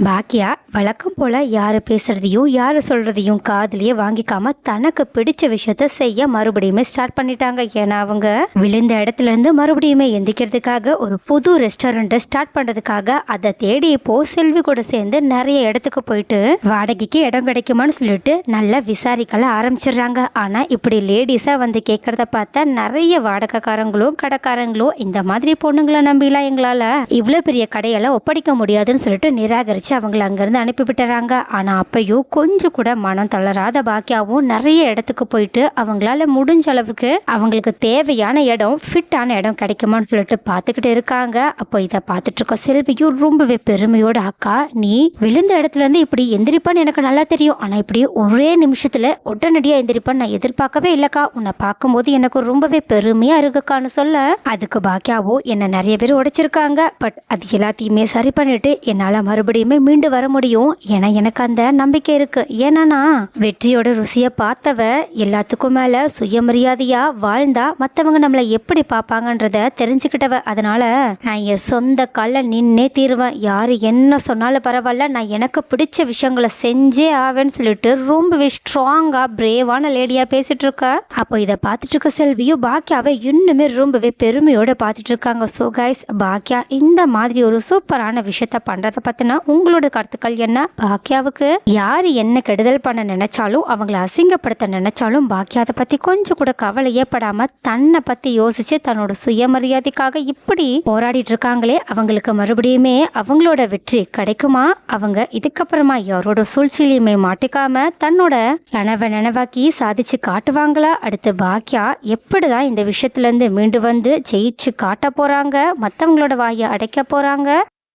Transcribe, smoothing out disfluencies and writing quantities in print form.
பாக்கியா வழக்கம் போல யாரு பேசுறதையும் யாரு சொல்றதையும் காதுலயே வாங்கிக்காம தனக்கு பிடிச்ச விஷயத்த செய்ய மறுபடியுமே ஸ்டார்ட் பண்ணிட்டாங்க. ஏன்னா அவங்க விழுந்த இடத்துல இருந்து மறுபடியுமே எந்திக்கிறதுக்காக ஒரு புது ரெஸ்டாரண்ட்டை ஸ்டார்ட் பண்றதுக்காக அதை தேடி இப்போ செல்வி கூட சேர்ந்து நிறைய இடத்துக்கு போயிட்டு வாடகைக்கு இடம் கிடைக்குமான்னு சொல்லிட்டு நல்லா விசாரிக்கல ஆரம்பிச்சிடுறாங்க. ஆனா இப்படி லேடிஸா வந்து கேட்கறத பார்த்தா நிறைய வாடகைக்காரங்களும் கடைக்காரங்களும் இந்த மாதிரி பொண்ணுங்களை நம்பிலாம் எங்களால இவ்வளவு பெரிய கடையெல்லாம் ஒப்படைக்க முடியாதுன்னு சொல்லிட்டு நிராகரிச்சு அவங்களை அங்கிருந்து அனுப்பிவிட்டுறாங்க. ஆனா அப்பயும் கொஞ்சம் கூட மனம் தளராத பாக்கியாவும் நிறைய இடத்துக்கு போயிட்டு அவங்களால முடிஞ்ச அளவுக்கு அவங்களுக்கு தேவையான இடம் ஃபிட்டான இடம் கிடைக்குமான்னு சொல்லிட்டு பார்த்துக்கிட்டு இருக்காங்க. அப்போ இதை பார்த்துட்டு இருக்க செல்வியும் ரொம்பவே பெருமையோட, அக்கா நீ விழுந்த இடத்துல இருந்து இப்படி எந்திரிப்பான்னு எனக்கு நல்லா தெரியும், ஆனா இப்படி ஒரே நிமிஷத்துல உடனடியா எந்திரிப்பான்னு நான் எதிர்பார்க்கவே இல்லக்கா, உன்னை பார்க்கும்போது எனக்கு ரொம்பவே பெருமையா இருக்குக்கான்னு சொல்ல, அதுக்கு பாக்கியாவோ என்ன நிறைய பேர் உடைச்சிருக்காங்க, பட் அது எல்லாத்தையுமே சரி பண்ணிட்டு என்னால மறுபடியுமே மீண்டு வர முடியும். ஏன்னா எனக்கு அந்த நம்பிக்கை இருக்கு. ஏன்னா வெற்றியோட ருசியை பார்த்தவ எல்லாத்துக்கும் மேல சுயமரியாதையா வாழ்ந்தா மற்றவங்க நம்மளை எப்படி பார்ப்பாங்கன்றத தெரிஞ்சுக்கிட்டவ. அதனால நான் என் சொந்த கால நின்னே தீருவேன். யாரு என்ன சொன்னாலும் பரவாயில்ல, நான் எனக்கு பிடிச்ச விஷயங்களை செஞ்சே ஆவேன்னு சொல்லிட்டு ரொம்பவே ஸ்ட்ராங்கா பிரேவான லேடியா பேசிட்டு இருக்க. அப்போ இதை பார்த்துட்டு இருக்க செல்வியும் பாக்கியாவை இன்னுமே ரொம்பவே பெருமையோட பார்த்துட்டு இருக்காங்க. ஸோ கைஸ், பாக்கியா இந்த மாதிரி ஒரு சூப்பரான விஷயத்த பண்றதை பத்தினா உங்களோட கருத்துக்கள் என்ன? பாக்கியாவுக்கு யாரு என்ன கெடுதல் பண்ண நினைச்சாலும் அவங்களை அசிங்கப்படுத்த நினைச்சாலும் பாக்கியா அதை பத்தி கொஞ்சம் கூட கவலையே படாம தன்னை பத்தி யோசிச்சு தன்னோட சுயமரியாதைக்காக இப்படி போராடிட்டு இருக்காங்களே, அவங்களுக்கு மறுபடியுமே அவங்களோட வெற்றி கிடைக்குமா? அவங்க இதுக்கப்புறமா யாரோட சூழ்ச்சியிலுமே மாட்டிக்காம தன்னோட கனவை நினைவாக்கி சாதிச்சு காட்டுவாங்களா? அடுத்து பாக்கியா எப்படிதான் இந்த விஷயத்துல இருந்து மீண்டு வந்து ஜெயிச்சு காட்ட போறாங்க, மற்றவங்களோட வாயை அடைக்க போறாங்க?